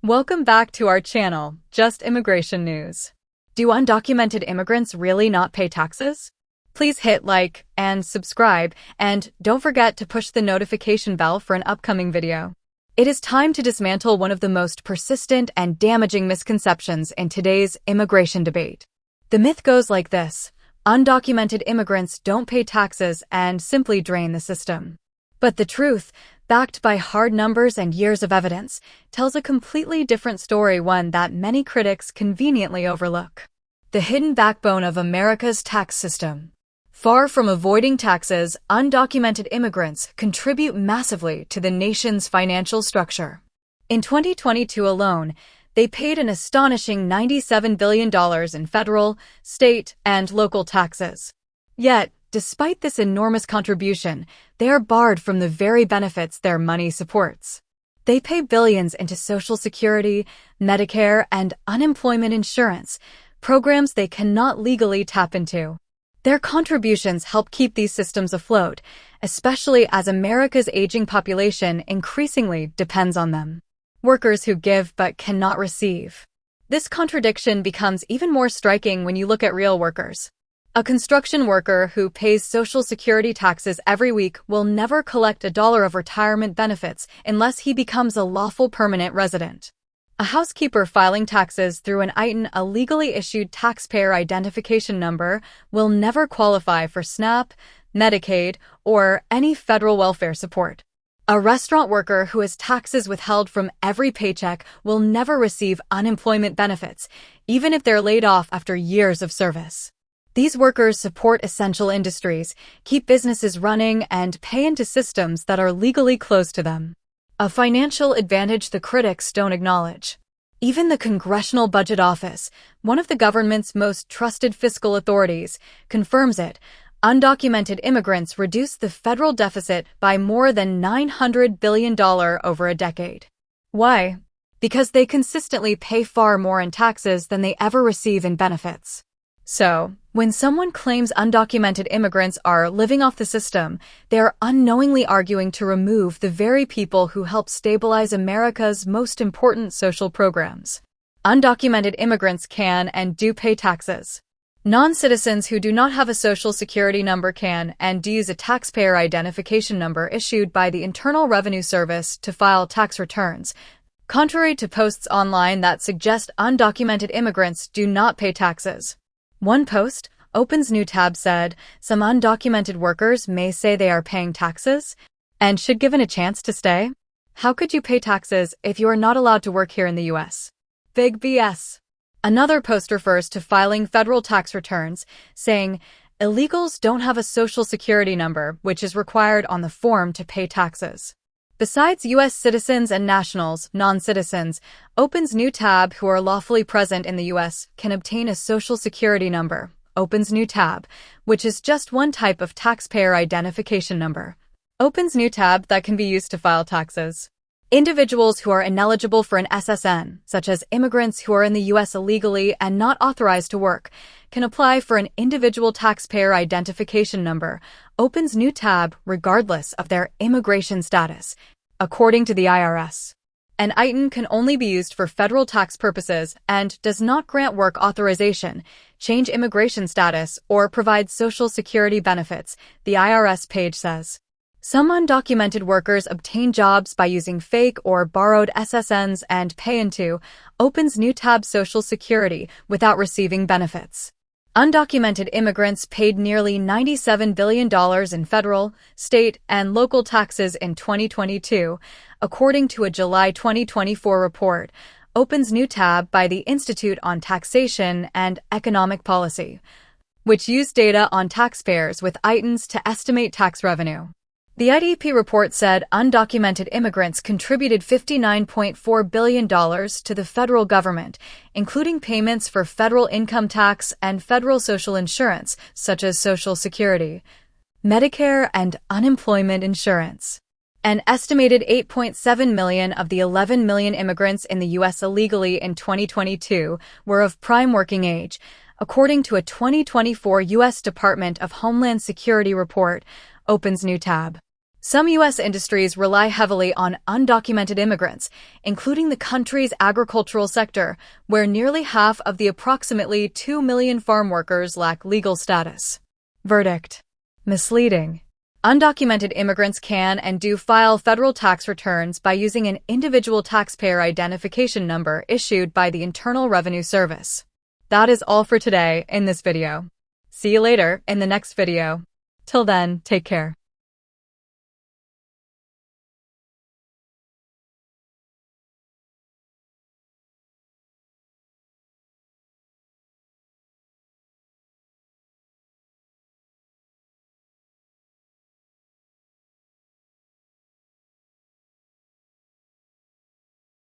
Welcome back to our channel, Just Immigration News. Do undocumented immigrants really not pay taxes? Please hit like and subscribe, and don't forget to push the notification bell for an upcoming video. It is time to dismantle one of the most persistent and damaging misconceptions in today's immigration debate. The myth goes like this: undocumented immigrants don't pay taxes and simply drain the system. But the truth, backed by hard numbers and years of evidence, tells a completely different story, one that many critics conveniently overlook. The hidden backbone of America's tax system. Far from avoiding taxes, undocumented immigrants contribute massively to the nation's financial structure. In 2022 alone, they paid an astonishing $97 billion in federal, state, and local taxes. Yet, despite this enormous contribution, they are barred from the very benefits their money supports. They pay billions into Social Security, Medicare, and unemployment insurance, programs they cannot legally tap into. Their contributions help keep these systems afloat, especially as America's aging population increasingly depends on them. Workers who give but cannot receive. This contradiction becomes even more striking when you look at real workers. A construction worker who pays Social Security taxes every week will never collect $1 of retirement benefits unless he becomes a lawful permanent resident. A housekeeper filing taxes through an ITIN, a legally issued taxpayer identification number, will never qualify for SNAP, Medicaid, or any federal welfare support. A restaurant worker who has taxes withheld from every paycheck will never receive unemployment benefits, even if they're laid off after years of service. These workers support essential industries, keep businesses running, and pay into systems that are legally closed to them. A financial advantage the critics don't acknowledge. Even the Congressional Budget Office, one of the government's most trusted fiscal authorities, confirms it. Undocumented immigrants reduce the federal deficit by more than $900 billion over a decade. Why? Because they consistently pay far more in taxes than they ever receive in benefits. So, when someone claims undocumented immigrants are living off the system, they are unknowingly arguing to remove the very people who help stabilize America's most important social programs. Undocumented immigrants can and do pay taxes. Non-citizens who do not have a Social Security number can and do use a taxpayer identification number issued by the Internal Revenue Service to file tax returns, contrary to posts online that suggest undocumented immigrants do not pay taxes. One post, Open's new tab, said, some undocumented workers may say they are paying taxes and should given a chance to stay. How could you pay taxes if you are not allowed to work here in the U.S.? Big BS. Another post refers to filing federal tax returns, saying, illegals don't have a Social Security number, which is required on the form to pay taxes. Besides U.S. citizens and nationals, non-citizens, Open's new tab who are lawfully present in the U.S. can obtain a Social Security number, Open's new tab, which is just one type of taxpayer identification number. Open's new tab that can be used to file taxes. Individuals who are ineligible for an SSN, such as immigrants who are in the U.S. illegally and not authorized to work, can apply for an individual taxpayer identification number, Open's new tab, regardless of their immigration status, according to the IRS. An ITIN can only be used for federal tax purposes and does not grant work authorization, change immigration status, or provide Social Security benefits, the IRS page says. Some undocumented workers obtain jobs by using fake or borrowed SSNs and pay into Open's new tab Social Security without receiving benefits. Undocumented immigrants paid nearly $97 billion in federal, state, and local taxes in 2022, according to a July 2024 report, Open's new tab by the Institute on Taxation and Economic Policy, which used data on taxpayers with ITINs to estimate tax revenue. The IDP report said undocumented immigrants contributed $59.4 billion to the federal government, including payments for federal income tax and federal social insurance, such as Social Security, Medicare, and unemployment insurance. An estimated 8.7 million of the 11 million immigrants in the U.S. illegally in 2022 were of prime working age, according to a 2024 U.S. Department of Homeland Security report, Open's new tab. Some U.S. industries rely heavily on undocumented immigrants, including the country's agricultural sector, where nearly half of the approximately 2 million farm workers lack legal status. Verdict: misleading. Undocumented immigrants can and do file federal tax returns by using an individual taxpayer identification number issued by the Internal Revenue Service. That is all for today in this video. See you later in the next video. Till then, take care.